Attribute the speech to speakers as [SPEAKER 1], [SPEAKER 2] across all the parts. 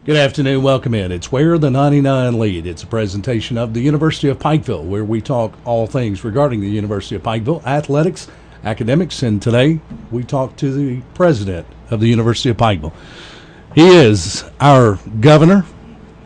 [SPEAKER 1] Good afternoon. Welcome in. It's Where the 99 Lead. It's a presentation of the University of Pikeville, where we talk all things regarding the University of Pikeville, athletics, academics, and today we talk to the president of the University of Pikeville. He is our governor,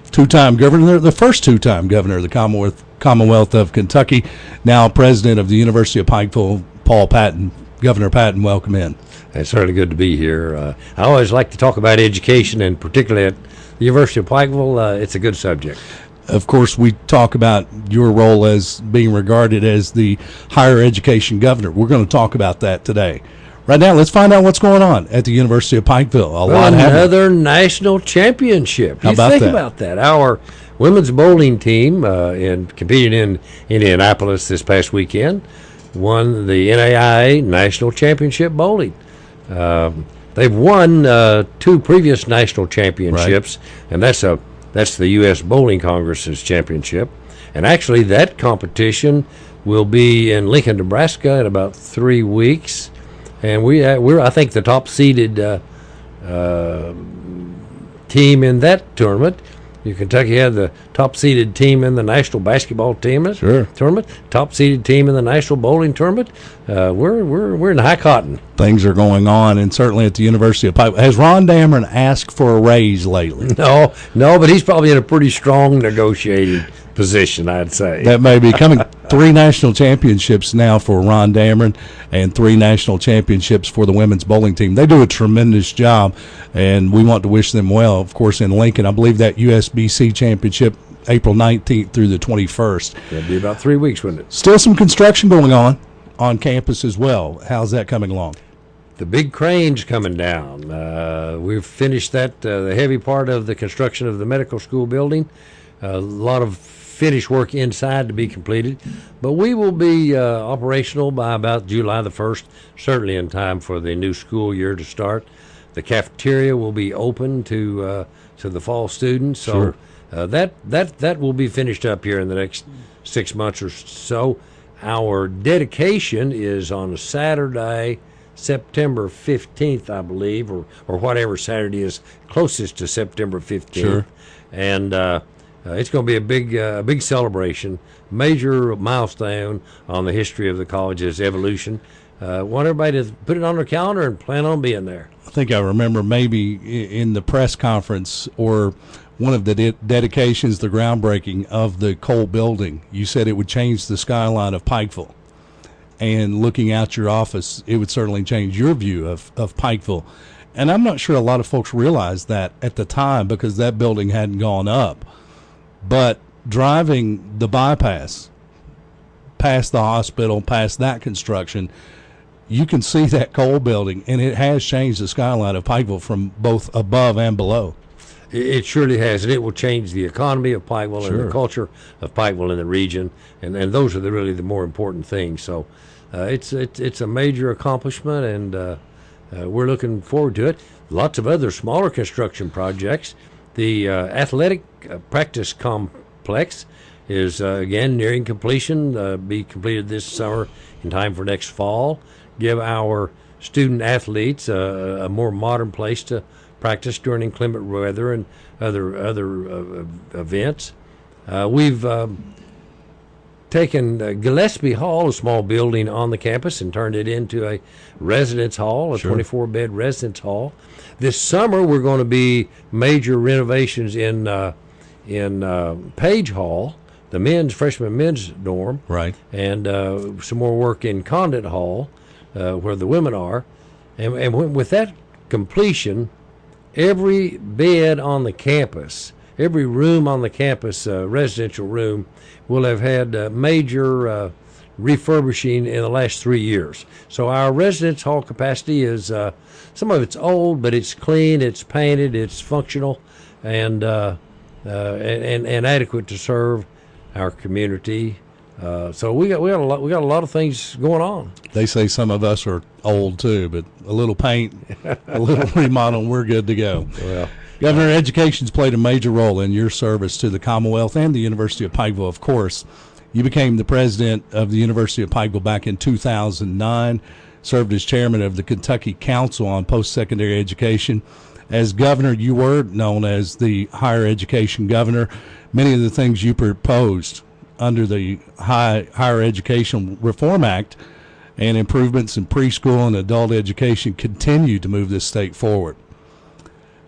[SPEAKER 1] two-time governor, the first two-time governor of the Commonwealth of Kentucky, now president of the University of Pikeville, Paul Patton. Governor Patton, welcome in.
[SPEAKER 2] It's certainly good to be here. I always like to talk about education, and particularly at the University of Pikeville, it's a good subject.
[SPEAKER 1] Of course, we talk about your role as being regarded as the higher education governor. We're going to talk about that today. Right now, let's find out what's going on at the University of Pikeville.
[SPEAKER 2] Another national championship.
[SPEAKER 1] How about
[SPEAKER 2] think
[SPEAKER 1] that?
[SPEAKER 2] about that. Our women's bowling team competed in Indianapolis this past weekend, won the NAIA National Championship Bowling. They've won two previous national championships, right, and that's the U.S. Bowling Congress's championship. And actually, that competition will be in Lincoln, Nebraska, in about 3 weeks. And we're I think the top seeded team in that tournament. Kentucky had the top-seeded team in the national basketball tournament. Top-seeded team in the national bowling tournament. We're in high cotton.
[SPEAKER 1] Things are going on, and certainly at the University of Pikeville. Has Ron Dameron asked for a raise lately?
[SPEAKER 2] No, but he's probably in a pretty strong negotiating position, I'd say.
[SPEAKER 1] That may be coming. 3 national championships now for Ron Dameron and 3 national championships for the women's bowling team. They do a tremendous job, and we want to wish them well. Of course, in Lincoln, I believe that USBC championship, April 19th through the 21st.
[SPEAKER 2] That'd be about 3 weeks, wouldn't it?
[SPEAKER 1] Still some construction going on campus as well. How's that coming along?
[SPEAKER 2] The big crane's coming down. We've finished that, the heavy part of the construction of the medical school building. A lot of finish work inside to be completed, but we will be operational by about July the 1st, certainly in time for the new school year to start. The cafeteria will be open to the fall students, so
[SPEAKER 1] sure.
[SPEAKER 2] That will be finished up here in the next 6 months or so. Our dedication is on Saturday, September 15th, I believe, or whatever Saturday is closest to September 15th.
[SPEAKER 1] Sure.
[SPEAKER 2] And it's going to be a big celebration, major milestone on the history of the college's evolution. Want everybody to put it on their calendar and plan on being there.
[SPEAKER 1] I think I remember maybe in the press conference or one of the dedications, the groundbreaking of the Cole building, you said it would change the skyline of Pikeville. And looking out your office, it would certainly change your view of Pikeville. And I'm not sure a lot of folks realized that at the time because that building hadn't gone up. But driving the bypass past the hospital, past that construction, you can see that Cole building, and it has changed the skyline of Pikeville from both above and below.
[SPEAKER 2] It surely has, and it will change the economy of Pikeville
[SPEAKER 1] Sure.
[SPEAKER 2] and the culture of Pikeville in the region, and those are really the more important things. So it's a major accomplishment, and we're looking forward to it. Lots of other smaller construction projects. The athletic practice complex is, again, nearing completion, be completed this summer in time for next fall. Give our student athletes a more modern place to practice during inclement weather and other events. We've taken Gillespie Hall, a small building on the campus, and turned it into a residence hall, a
[SPEAKER 1] Sure.
[SPEAKER 2] 24-bed residence hall. This summer, we're going to be major renovations in Page Hall, the freshman men's dorm,
[SPEAKER 1] Right.
[SPEAKER 2] and some more work in Condit Hall, where the women are. And with that completion, every bed on the campus, every room on the campus, residential room, will have had major refurbishing in the last 3 years. So our residence hall capacity is, some of it's old, but it's clean, it's painted, it's functional, and adequate to serve our community. So we got a lot of things going on.
[SPEAKER 1] They say some of us are old too, but a little paint, a little remodel, we're good to go.
[SPEAKER 2] Well,
[SPEAKER 1] Governor, education's played a major role in your service to the Commonwealth and the University of Pikeville, of course. You became the president of the University of Pikeville back in 2009, served as chairman of the Kentucky Council on Post-Secondary Education, As governor, you were known as the higher education governor. Many of the things you proposed under the Higher Education Reform Act and improvements in preschool and adult education continue to move this state forward.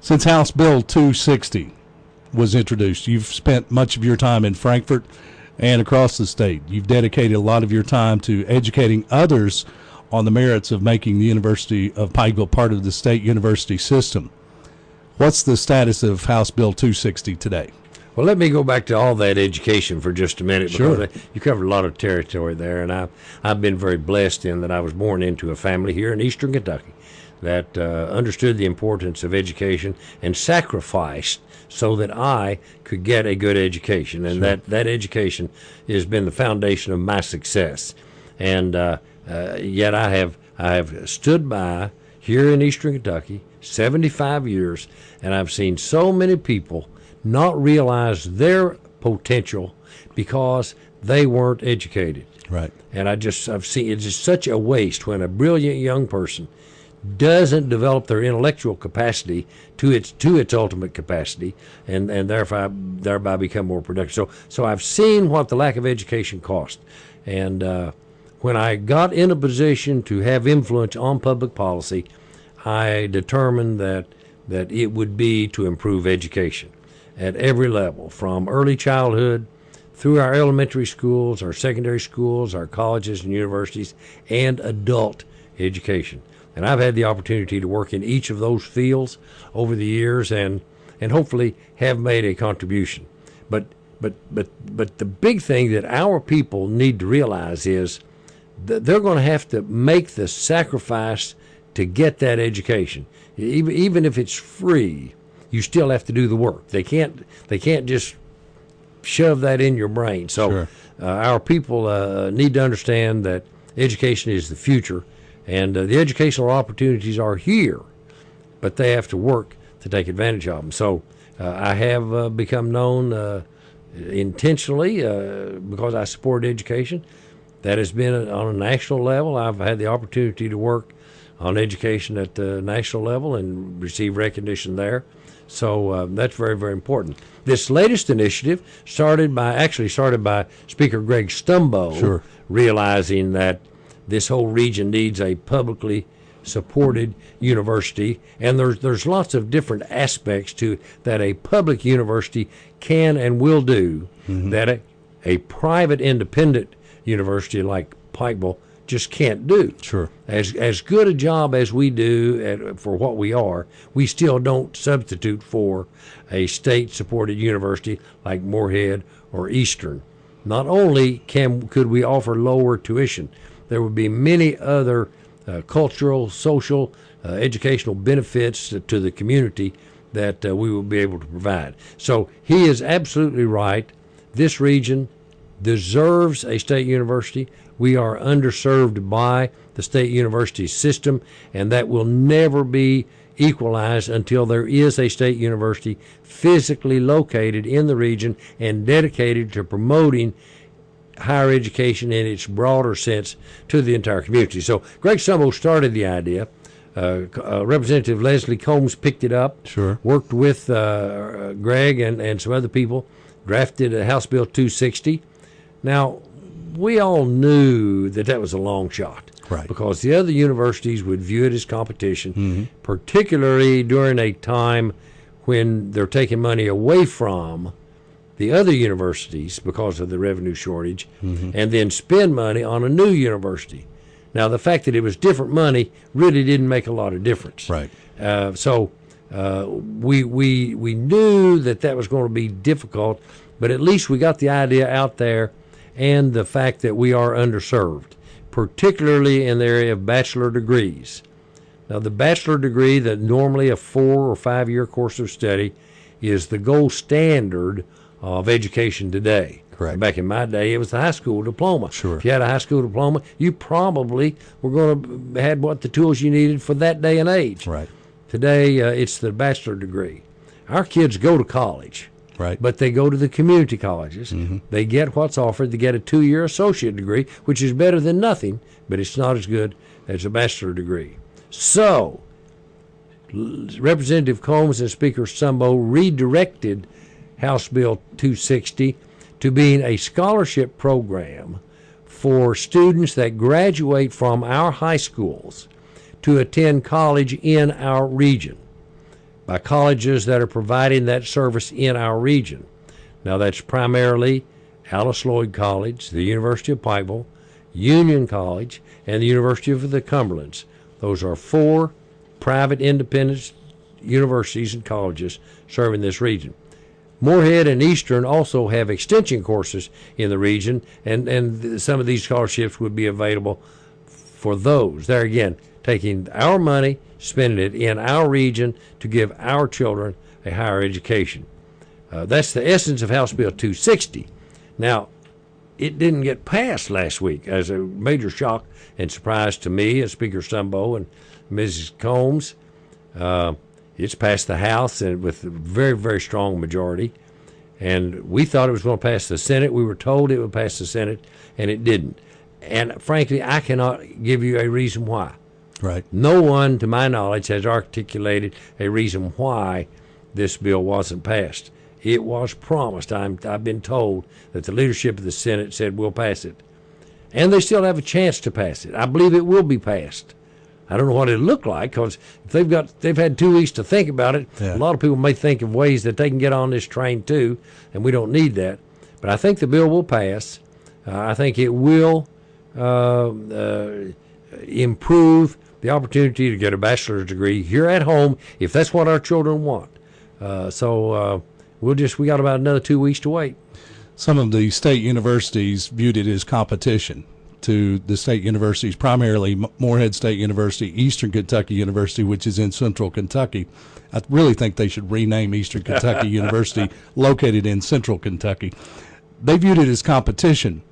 [SPEAKER 1] Since House Bill 260 was introduced, you've spent much of your time in Frankfort and across the state. You've dedicated a lot of your time to educating others on the merits of making the University of Pikeville part of the state university system. What's the status of House Bill 260 today?
[SPEAKER 2] Well, let me go back to all that education for just a minute, because
[SPEAKER 1] Sure.
[SPEAKER 2] you covered a lot of territory there, and I've been very blessed in that I was born into a family here in eastern Kentucky that understood the importance of education and sacrificed so that I could get a good education, and that education has been the foundation of my success. And yet I have stood by here in eastern Kentucky 75 years, and I've seen so many people not realize their potential because they weren't educated.
[SPEAKER 1] Right.
[SPEAKER 2] And I've seen it's just such a waste when a brilliant young person doesn't develop their intellectual capacity to its ultimate capacity, and thereby become more productive. So I've seen what the lack of education cost, and when I got in a position to have influence on public policy, I determined that it would be to improve education at every level, from early childhood through our elementary schools, our secondary schools, our colleges and universities, and adult education. And I've had the opportunity to work in each of those fields over the years, and hopefully have made a contribution. But the big thing that our people need to realize is that they're going to have to make the sacrifice to get that education. Even if it's free, you still have to do the work. They can't just shove that in your brain. So
[SPEAKER 1] Sure.
[SPEAKER 2] Our people need to understand that education is the future, and the educational opportunities are here, but they have to work to take advantage of them. So I have become known intentionally because I support education. That has been on a national level. I've had the opportunity to work on education at the national level and receive recognition there. So that's very, very important. This latest initiative started by Speaker Greg Stumbo,
[SPEAKER 1] Sure.
[SPEAKER 2] realizing that this whole region needs a publicly supported university, and there's lots of different aspects to that a public university can and will do that a private independent university like Pikeville just can't do.
[SPEAKER 1] Sure.
[SPEAKER 2] As good a job as we do for what we are, we still don't substitute for a state-supported university like Moorhead or Eastern. Not only could we offer lower tuition, there would be many other cultural, social, educational benefits to the community that we will be able to provide. So he is absolutely right. This region deserves a state university. We are underserved by the state university system, and that will never be equalized until there is a state university physically located in the region and dedicated to promoting higher education in its broader sense to the entire community. So Greg Stumbo started the idea. Representative Leslie Combs picked it up,
[SPEAKER 1] Sure.
[SPEAKER 2] worked with Greg and some other people, drafted House Bill 260. Now, we all knew that was a long shot,
[SPEAKER 1] Right.
[SPEAKER 2] because the other universities would view it as competition, particularly during a time when they're taking money away from the other universities because of the revenue shortage, and then spend money on a new university. Now, the fact that it was different money really didn't make a lot of difference.
[SPEAKER 1] Right.
[SPEAKER 2] So we knew that was going to be difficult, but at least we got the idea out there, and the fact that we are underserved, particularly in the area of bachelor degrees. Now, the bachelor degree, that normally a 4 or 5 year course of study, is the gold standard of education today.
[SPEAKER 1] Correct.
[SPEAKER 2] Back in my day, it was the high school diploma.
[SPEAKER 1] Sure.
[SPEAKER 2] If you had a high school diploma, you probably were going to had what the tools you needed for that day and age.
[SPEAKER 1] Right.
[SPEAKER 2] Today, it's the bachelor degree. Our kids go to college.
[SPEAKER 1] Right.
[SPEAKER 2] But they go to the community colleges. They get what's offered. They get a 2-year associate degree, which is better than nothing, but it's not as good as a bachelor degree. So Representative Combs and Speaker Sumbo redirected House Bill 260 to being a scholarship program for students that graduate from our high schools to attend college in our region by colleges that are providing that service in our region. Now, that's primarily Alice Lloyd College, the University of Pikeville, Union College, and the University of the Cumberlands. Those are 4 private independent universities and colleges serving this region. Moorhead and Eastern also have extension courses in the region, and some of these scholarships would be available for those. There again, taking our money, spending it in our region to give our children a higher education. That's the essence of House Bill 260. Now, it didn't get passed last week as a major shock and surprise to me and Speaker Sumbo and Mrs. Combs. It's passed the House and with a very, very strong majority. And we thought it was going to pass the Senate. We were told it would pass the Senate, and it didn't. And frankly, I cannot give you a reason why.
[SPEAKER 1] Right.
[SPEAKER 2] No one, to my knowledge, has articulated a reason why this bill wasn't passed. It was promised. I've been told that the leadership of the Senate said we'll pass it. And they still have a chance to pass it. I believe it will be passed. I don't know what it'll look like, because if they've had 2 weeks to think about it.
[SPEAKER 1] Yeah.
[SPEAKER 2] A lot of people may think of ways that they can get on this train too, and we don't need that. But I think the bill will pass. I think it will improve the opportunity to get a bachelor's degree here at home if that's what our children want. We got about another 2 weeks to wait.
[SPEAKER 1] Some of the state universities viewed it as competition to the state universities, primarily Moorhead State University, Eastern Kentucky University, which is in central Kentucky. I really think they should rename Eastern Kentucky University, located in central Kentucky. They viewed it as competition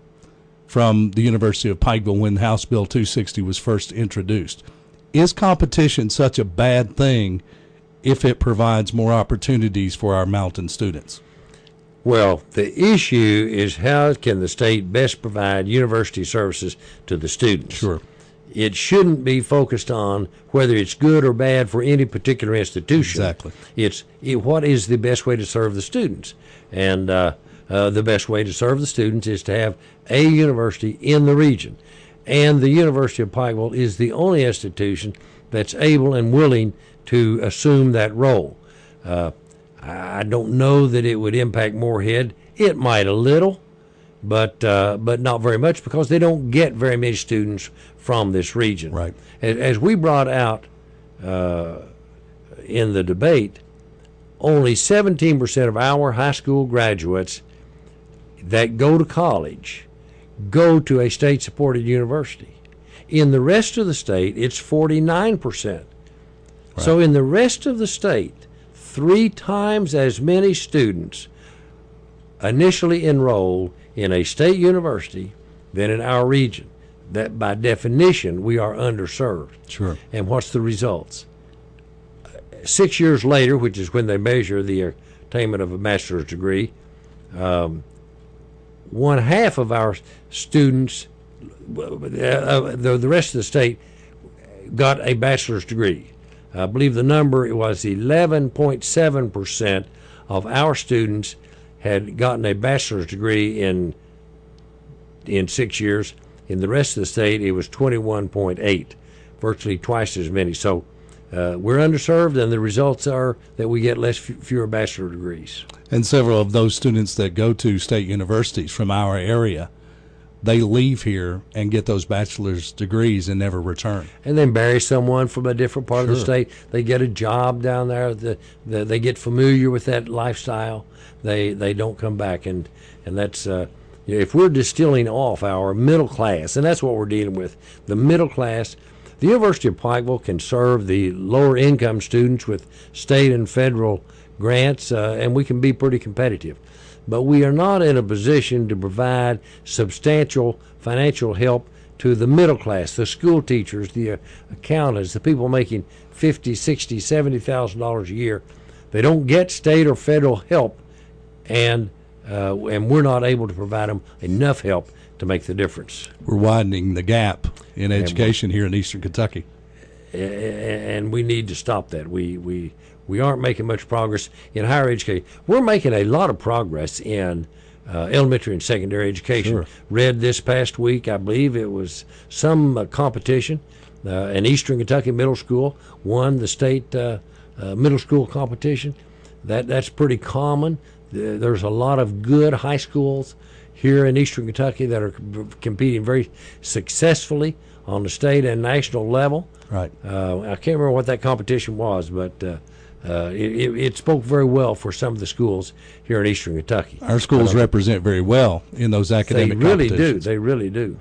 [SPEAKER 1] from the University of Pikeville when House Bill 260 was first introduced. Is competition such a bad thing if it provides more opportunities for our mountain students?
[SPEAKER 2] Well, the issue is how can the state best provide university services to the students?
[SPEAKER 1] Sure.
[SPEAKER 2] It shouldn't be focused on whether it's good or bad for any particular institution.
[SPEAKER 1] Exactly.
[SPEAKER 2] What is the best way to serve the students? And the best way to serve the students is to have a university in the region. And the University of Pikeville is the only institution that's able and willing to assume that role. I don't know that it would impact Moorhead. It might a little, but not very much, because they don't get very many students from this region.
[SPEAKER 1] Right.
[SPEAKER 2] As we brought out in the debate, only 17% of our high school graduates that go to college go to a state-supported university. In the rest of the state, it's 49%. Right. So in the rest of the state, 3 times as many students initially enroll in a state university than in our region. That, by definition, we are underserved.
[SPEAKER 1] Sure.
[SPEAKER 2] And what's the results? 6 years later, which is when they measure the attainment of a master's degree, 1/2 of our students, the rest of the state, got a bachelor's degree. I believe the number was 11.7% of our students had gotten a bachelor's degree in 6 years. In the rest of the state, it was 21.8, virtually twice as many. So we're underserved, and the results are that we get fewer bachelor degrees.
[SPEAKER 1] And several of those students that go to state universities from our area, they leave here and get those bachelor's degrees and never return.
[SPEAKER 2] And then marry someone from a different part of the
[SPEAKER 1] Sure.
[SPEAKER 2] state. They get a job down there. They get familiar with that lifestyle. They don't come back. And that's if we're distilling off our middle class, and that's what we're dealing with, the middle class. The University of Pikeville can serve the lower income students with state and federal grants, and we can be pretty competitive. But we are not in a position to provide substantial financial help to the middle class, the school teachers, the accountants, the people making $50,000, $60,000, $70,000 a year. They don't get state or federal help, and we're not able to provide them enough help to make the difference.
[SPEAKER 1] We're widening the gap in education here in Eastern Kentucky.
[SPEAKER 2] and we need to stop that. We aren't making much progress in higher education. We're making a lot of progress in elementary and secondary education.
[SPEAKER 1] Sure.
[SPEAKER 2] Read this past week, I believe it was some competition. An Eastern Kentucky middle school won the state middle school competition. That's pretty common. There's a lot of good high schools here in Eastern Kentucky that are competing very successfully on the state and national level.
[SPEAKER 1] Right.
[SPEAKER 2] I can't remember what that competition was, but it spoke very well for some of the schools here in Eastern Kentucky.
[SPEAKER 1] Our schools represent very well in those academic competitions.
[SPEAKER 2] They really do.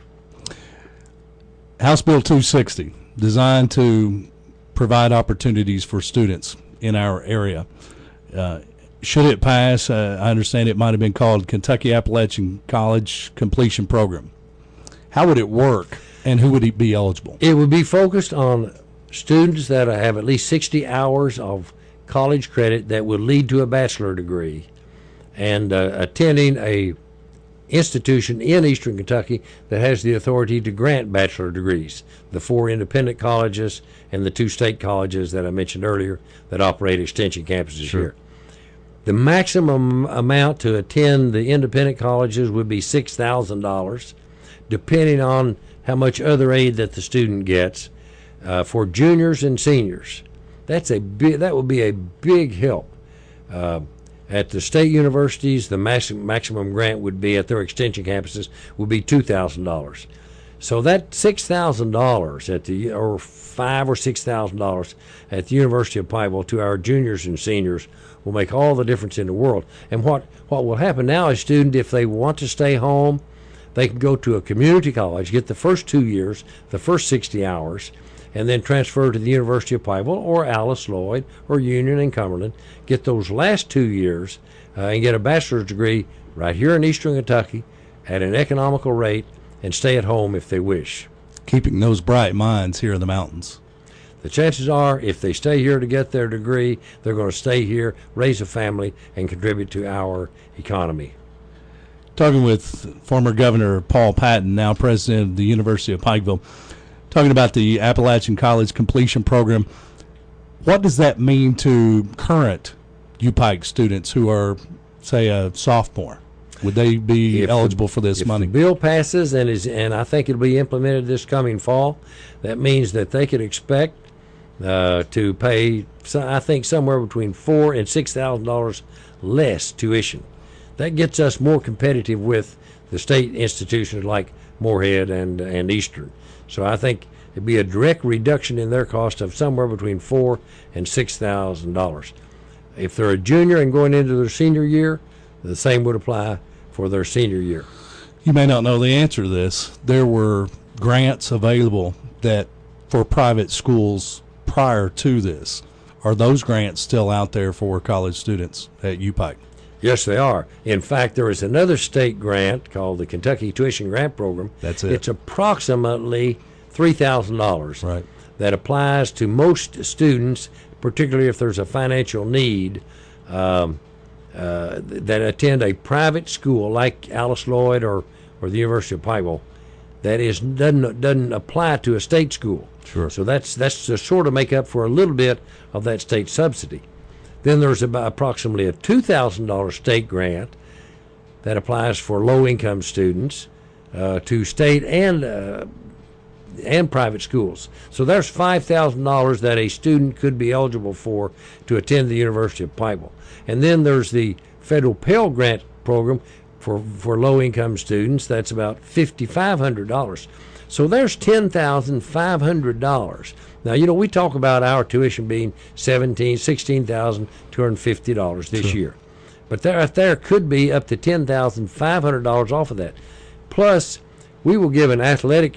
[SPEAKER 1] House Bill 260, designed to provide opportunities for students in our area. Should it pass, I understand it might have been called Kentucky Appalachian College Completion Program. How would it work, and who would be eligible?
[SPEAKER 2] It would be focused on students that have at least 60 hours of college credit that would lead to a bachelor degree, and attending a institution in Eastern Kentucky that has the authority to grant bachelor degrees. The 4 independent colleges and the 2 state colleges that I mentioned earlier that operate extension campuses
[SPEAKER 1] Sure.
[SPEAKER 2] here. The maximum amount to attend the independent colleges would be $6,000, depending on how much other aid that the student gets. For juniors and seniors, that would be a big help. At the state universities, the maximum grant would be at their extension campuses would be $2,000. So that $6,000 at the or $5,000 or $6,000 at the University of Pikeville to our juniors and seniors will make all the difference in the world. And what will happen now is students, if they want to stay home, they can go to a community college, get the first 2 years, the first 60 hours, and then transfer to the University of Pikeville or Alice Lloyd or Union and Cumberland, get those last 2 years, and get a bachelor's degree right here in Eastern Kentucky at an economical rate and stay at home if they wish.
[SPEAKER 1] Keeping those bright minds here in the mountains.
[SPEAKER 2] The chances are, if they stay here to get their degree, they're going to stay here, raise a family, and contribute to our economy.
[SPEAKER 1] Talking with former Governor Paul Patton, now president of the University of Pikeville, talking about the Appalachian College Completion Program. What does that mean to current UPike students who are, say, a sophomore? Would they be eligible for this money?
[SPEAKER 2] If the bill passes and I think it'll be implemented this coming fall, that means that they could expect to pay, I think, somewhere between $4,000 and $6,000 less tuition. That gets us more competitive with the state institutions like Moorhead and Eastern. So I think it'd be a direct reduction in their cost of somewhere between $4,000 and $6,000. If they're a junior and going into their senior year, the same would apply for their senior year.
[SPEAKER 1] You may not know the answer to this. There were grants available that for private schools prior to this. Are those grants still out there for college students at UPike?
[SPEAKER 2] Yes, they are. In fact, there is another state grant called the Kentucky Tuition Grant Program.
[SPEAKER 1] That's it.
[SPEAKER 2] It's approximately $3,000.
[SPEAKER 1] Right.
[SPEAKER 2] That applies to most students, particularly if there's a financial need, that attend a private school like Alice Lloyd or the University of Pikeville. That doesn't apply to a state school.
[SPEAKER 1] Sure.
[SPEAKER 2] So that's to sort of make up for a little bit of that state subsidy. Then there's about approximately a $2,000 state grant that applies for low-income students to state and private schools. So there's $5,000 that a student could be eligible for to attend the University of Pikeville. And then there's the federal Pell Grant program for low-income students. That's about $5,500. So there's $10,500. Now, we talk about our tuition being $16,250 this year. But there could be up to $10,500 off of that. Plus, we will give an academic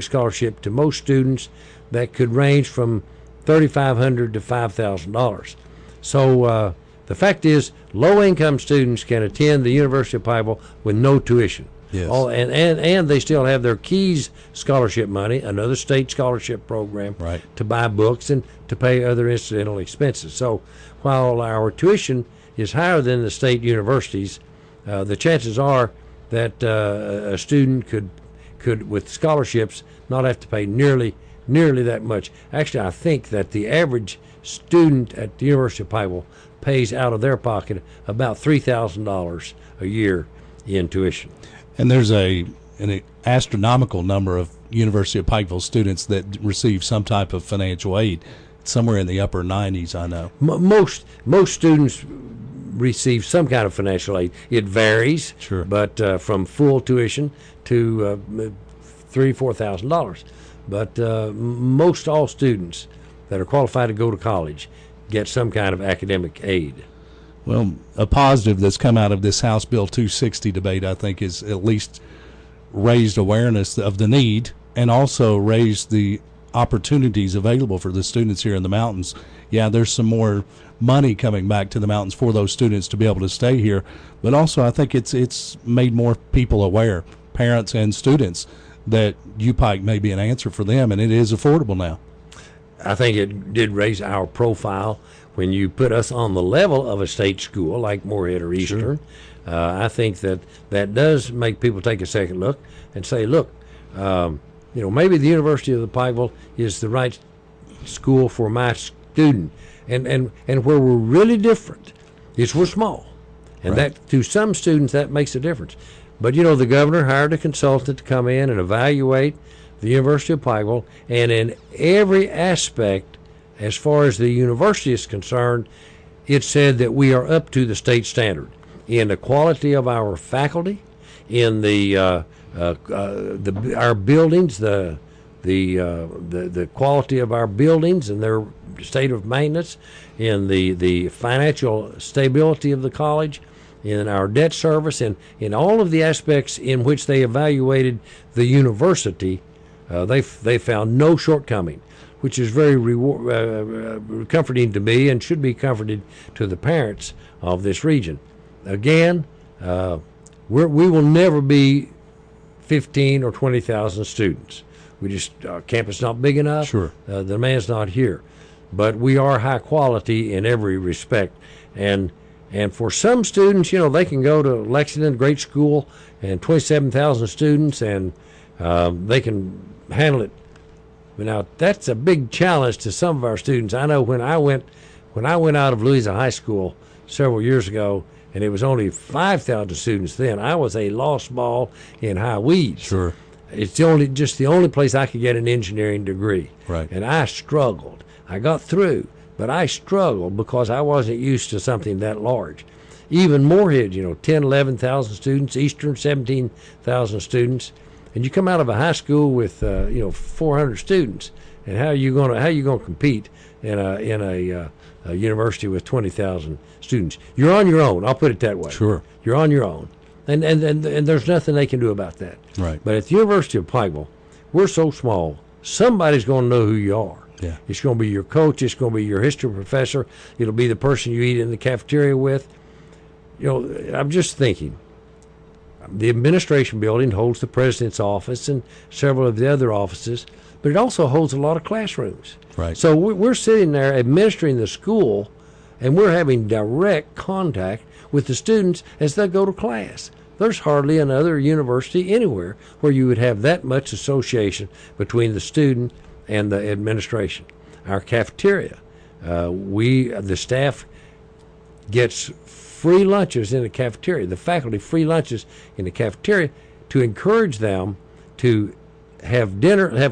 [SPEAKER 2] scholarship to most students that could range from $3,500 to $5,000. So the fact is, low-income students can attend the University of Pikeville with no tuition.
[SPEAKER 1] Yes.
[SPEAKER 2] And they still have their KEYS scholarship money, another state scholarship program,
[SPEAKER 1] right,
[SPEAKER 2] to buy books and to pay other incidental expenses. So while our tuition is higher than the state universities, the chances are that a student could with scholarships not have to pay nearly nearly that much. Actually, I think that the average student at the University of Pikeville pays out of their pocket about $3,000 a year in tuition.
[SPEAKER 1] And there's an astronomical number of University of Pikeville students that receive some type of financial aid, somewhere in the upper 90s, I know.
[SPEAKER 2] Most students receive some kind of financial aid. It varies,
[SPEAKER 1] Sure.
[SPEAKER 2] but from full tuition to $3,000-$4,000. But most all students that are qualified to go to college get some kind of academic aid.
[SPEAKER 1] Well, a positive that's come out of this House Bill 260 debate, I think, is at least raised awareness of the need and also raised the opportunities available for the students here in the mountains. Yeah, there's some more money coming back to the mountains for those students to be able to stay here, but also I think it's made more people aware, parents and students, that UPike may be an answer for them, and it is affordable now.
[SPEAKER 2] I think it did raise our profile when you put us on the level of a state school like Moorhead or Eastern. Sure. I think that does make people take a second look and say, look, maybe the University of the Pikeville is the right school for my student. And where we're really different is we're small. And
[SPEAKER 1] right.
[SPEAKER 2] that to some students that makes a difference. But the governor hired a consultant to come in and evaluate the University of Pikeville, and in every aspect as far as the university is concerned, it said that we are up to the state standard in the quality of our faculty, in our buildings, the quality of our buildings and their state of maintenance, in the financial stability of the college, in our debt service, and in all of the aspects in which they evaluated the university. They found no shortcoming, which is very comforting to me and should be comforting to the parents of this region. Again, we will never be 15 or 20,000 students. Campus not big enough.
[SPEAKER 1] Sure.
[SPEAKER 2] The demand's not here, but we are high quality in every respect. And for some students, they can go to Lexington, great school, and 27,000 students, and they can handle it. But now that's a big challenge to some of our students. I know when I went out of Louisa High School several years ago, and it was only 5,000 students then, I was a lost ball in high weeds.
[SPEAKER 1] Sure.
[SPEAKER 2] It's the only place I could get an engineering degree.
[SPEAKER 1] Right.
[SPEAKER 2] And I struggled. I got through, but I struggled because I wasn't used to something that large. Even Moorhead, 10, 11,000 students, Eastern 17,000 students, and you come out of a high school with 400 students, and how are you going to compete in a university with 20,000 students? You're on your own. I'll put it that way.
[SPEAKER 1] Sure.
[SPEAKER 2] You're on your own, and there's nothing they can do about that.
[SPEAKER 1] Right.
[SPEAKER 2] But at the University of Pikeville, we're so small. Somebody's going to know who you are.
[SPEAKER 1] Yeah.
[SPEAKER 2] It's going to be your coach. It's going to be your history professor. It'll be the person you eat in the cafeteria with. I'm just thinking. The administration building holds the president's office and several of the other offices, but it also holds a lot of classrooms.
[SPEAKER 1] Right.
[SPEAKER 2] So we're sitting there administering the school, and we're having direct contact with the students as they go to class. There's hardly another university anywhere where you would have that much association between the student and the administration. Our cafeteria, the staff gets free lunches in the cafeteria, the faculty free lunches in the cafeteria, to encourage them to have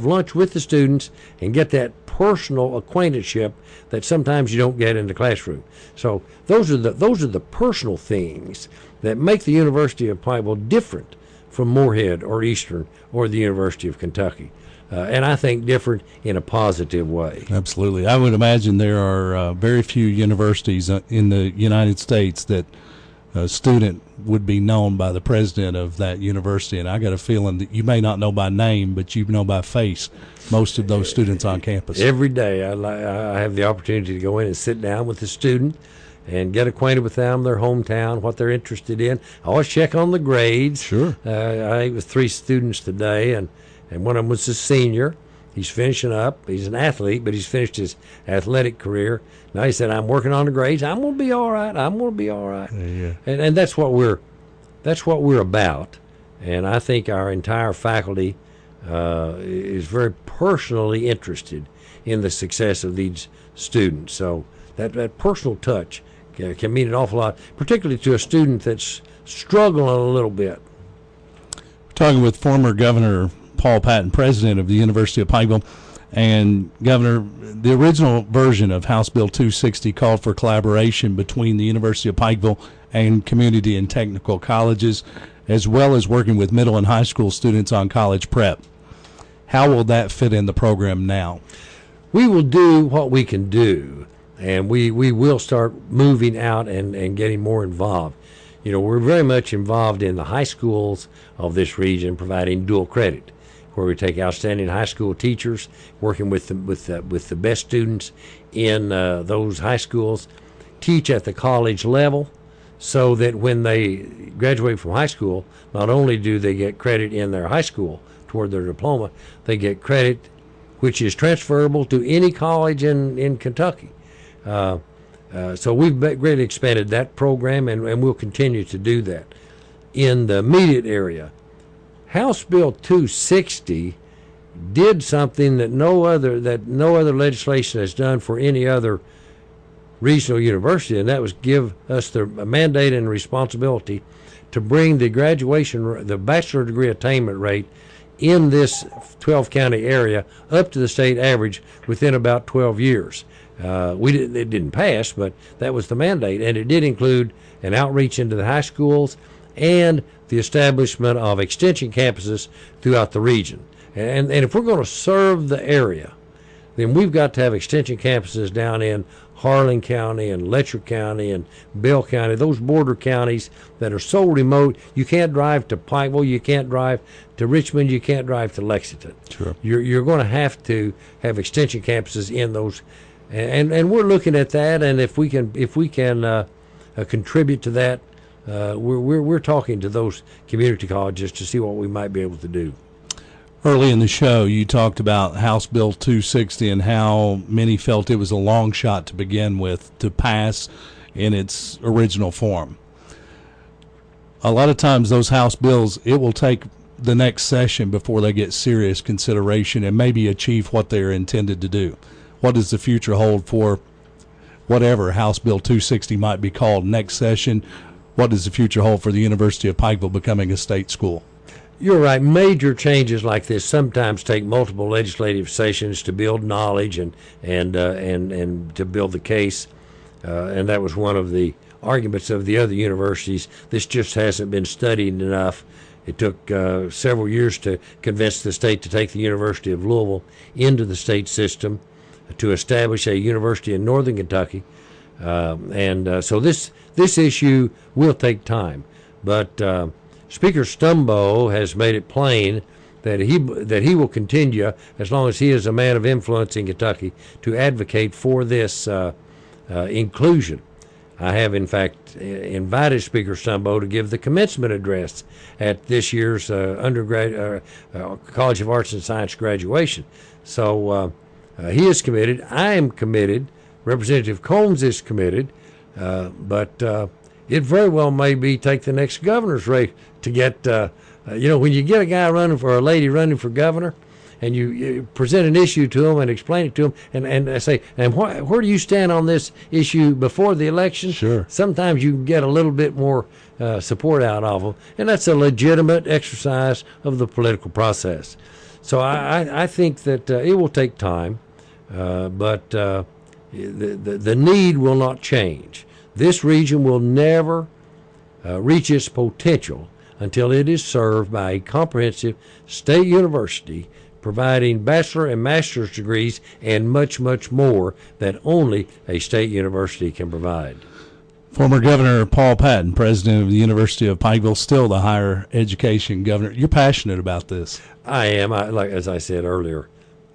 [SPEAKER 2] lunch with the students and get that personal acquaintanceship that sometimes you don't get in the classroom. So those are the personal things that make the University of Pikeville different from Moorhead or Eastern or the University of Kentucky. And I think different in a positive way.
[SPEAKER 1] Absolutely. I would imagine there are very few universities in the United States that a student would be known by the president of that university. And I got a feeling that you may not know by name, but you know by face most of those students on campus.
[SPEAKER 2] Every day I have the opportunity to go in and sit down with the student and get acquainted with them, their hometown, what they're interested in. I always check on the grades.
[SPEAKER 1] Sure.
[SPEAKER 2] I ate with 3 students today, and one of them was a senior. He's finishing up. He's an athlete, but he's finished his athletic career. Now he said, "I'm working on the grades. I'm going to be all right. I'm going to be all right."
[SPEAKER 1] Yeah.
[SPEAKER 2] And that's what we're about. And I think our entire faculty is very personally interested in the success of these students. So that personal touch can mean an awful lot, particularly to a student that's struggling a little bit.
[SPEAKER 1] We're talking with former Governor Paul Patton, president of the University of Pikeville. And Governor, the original version of House Bill 260 called for collaboration between the University of Pikeville and community and technical colleges, as well as working with middle and high school students on college prep. How will that fit in the program now?
[SPEAKER 2] We will do what we can do, and we will start moving out and getting more involved. You know, we're very much involved in the high schools of this region, providing dual credit, where we take outstanding high school teachers, working with the best students in those high schools, teach at the college level, so that when they graduate from high school, not only do they get credit in their high school toward their diploma, they get credit which is transferable to any college in Kentucky. So we've greatly expanded that program, and we'll continue to do that. In the immediate area, House Bill 260 did something that no other legislation has done for any other regional university, and that was give us the mandate and responsibility to bring the bachelor degree attainment rate in this 12-county area up to the state average within about 12 years. It didn't pass, but that was the mandate, and it did include an outreach into the high schools and the establishment of extension campuses throughout the region. And if we're going to serve the area, then we've got to have extension campuses down in Harlan County and Letcher County and Bell County, those border counties that are so remote. You can't drive to Pikeville, you can't drive to Richmond, you can't drive to Lexington.
[SPEAKER 1] Sure. You're
[SPEAKER 2] going to have extension campuses in those, and we're looking at that. And if we can contribute to that, we're talking to those community colleges to see what we might be able to do.
[SPEAKER 1] Early in the show, you talked about House Bill 260 and how many felt it was a long shot to begin with to pass in its original form. A lot of times those House bills, it will take the next session before they get serious consideration and maybe achieve what they're intended to do. What does the future hold for whatever House Bill 260 might be called next session? What does the future hold for the University of Pikeville becoming a state school?
[SPEAKER 2] You're right. Major changes like this sometimes take multiple legislative sessions to build knowledge and to build the case. And that was one of the arguments of the other universities. This just hasn't been studied enough. It took several years to convince the state to take the University of Louisville into the state system, to establish a university in northern Kentucky. So this issue will take time. But Speaker Stumbo has made it plain that he will continue, as long as he is a man of influence in Kentucky, to advocate for this inclusion. I have, in fact, invited Speaker Stumbo to give the commencement address at this year's College of Arts and Science graduation. So he is committed. I am committed. Representative Combs is committed. But it very well may be take the next governor's race to get, when you get a guy running for, a lady running for governor, and you present an issue to them and explain it to them, and say, and where do you stand on this issue before the election?
[SPEAKER 1] Sure.
[SPEAKER 2] Sometimes you can get a little bit more support out of them, and that's a legitimate exercise of the political process. So I think that it will take time, but the need will not change. This region will never reach its potential until it is served by a comprehensive state university providing bachelor and master's degrees and much, much more that only a state university can provide.
[SPEAKER 1] Former Governor Paul Patton, president of the University of Pikeville, still the higher education governor. You're passionate about this.
[SPEAKER 2] I am. As I said earlier,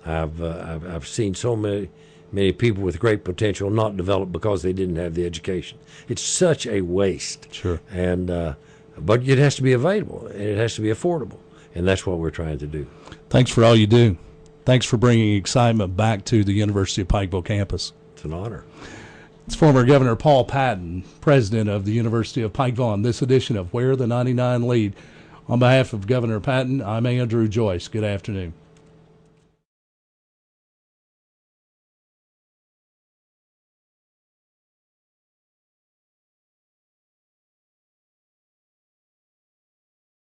[SPEAKER 2] I've seen so many people with great potential not develop because they didn't have the education. It's such a waste.
[SPEAKER 1] Sure.
[SPEAKER 2] And but it has to be available, and it has to be affordable, and that's what we're trying to do.
[SPEAKER 1] Thanks for all you do. Thanks for bringing excitement back to the University of Pikeville campus.
[SPEAKER 2] It's an honor.
[SPEAKER 1] It's former Governor Paul Patton, president of the University of Pikeville, on this edition of Where the 99 Lead On behalf of Governor Patton, I'm Andrew Joyce. Good afternoon.